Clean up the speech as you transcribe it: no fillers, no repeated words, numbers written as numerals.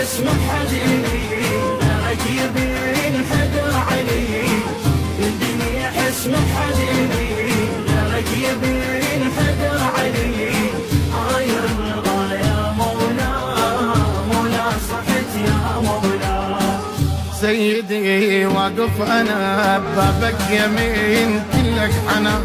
اسمك حبيبي راكب الحدر علي، الدنيا اسمك حبيبي راكب الحدر علي. غاير الرضا يا مولا، مولا صحت يا مولا. سيدي واقف انا ببابك يمين كلك حنان،